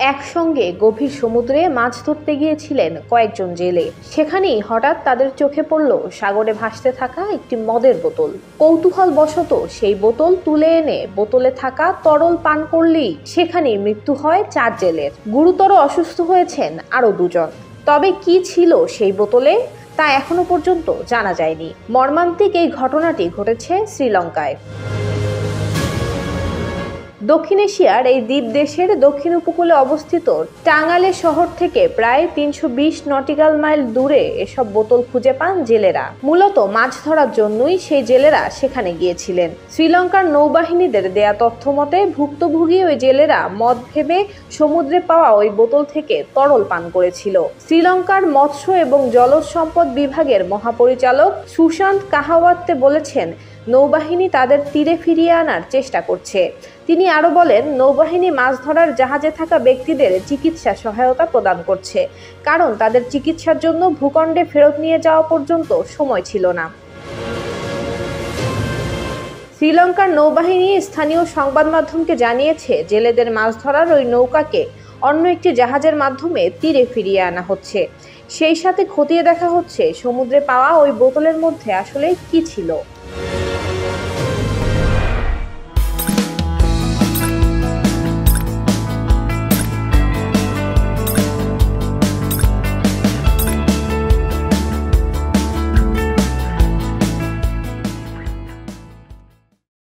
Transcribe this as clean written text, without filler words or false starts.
একসঙ্গে গভীর সমুদ্রে মাছ ধরতে গিয়েছিলেন কয়েকজন জেলে। সেখানেই হঠাৎ তাদের চোখে পড়ল সাগরে ভাসতে থাকা একটি মদের বোতল। কৌতূহলবশত সেই বোতল তুলে এনে বোতলে থাকা তরল পান করলেই সেখানেই মৃত্যু হয় 4 জেলের। গুরুতর অসুস্থ হয়েছেন আরো 2 জন। তবে কি ছিল সেই বোতলে তা এখনো পর্যন্ত জানা যায়নি। মর্মান্তিক এই ঘটনাটি ঘটেছে শ্রীলঙ্কায়। দক্ষিণ এশিয়ার এই দ্বীপ দেশের দক্ষিণ উপকূলে অবস্থিত টাঙ্গাইল শহর থেকে প্রায় 320 নটিক্যাল মাইল দূরে এসব বোতল খুঁজে পান জেলেরা। মূলত মাছ ধরার জন্যই সেই জেলেরা সেখানে গিয়েছিলেন। শ্রীলঙ্কার নৌবাহিনীদের দেয়া তথ্য মতে ভুক্তভোগী ওই জেলেরা মদ ভেবে সমুদ্রে পাওয়া ওই বোতল থেকে তরল পান করেছিল। শ্রীলঙ্কার মৎস্য এবং জলজ সম্পদ বিভাগের মহাপরিচালক সুশান্ত কাহাওয়াত্তে বলেছেন, নৌবাহিনী তাদের তীরে ফিরিয়ে আনার চেষ্টা করছে। তিনি আরো বলেন, নৌবাহিনী মাছ ধরার জাহাজে থাকা ব্যক্তিদের চিকিৎসা সহায়তা প্রদান করছে, কারণ তাদের চিকিৎসার জন্য ভূখণ্ডে ফেরত নিয়ে যাওয়া পর্যন্ত সময় ছিল না। শ্রীলঙ্কার নৌবাহিনী স্থানীয় সংবাদ মাধ্যমকে জানিয়েছে, জেলেদের মাছ ধরার ওই নৌকাকে অন্য একটি জাহাজের মাধ্যমে তীরে ফিরিয়ে আনা হচ্ছে। সেই সাথে খতিয়ে দেখা হচ্ছে সমুদ্রে পাওয়া ওই বোতলের মধ্যে আসলে কি ছিল।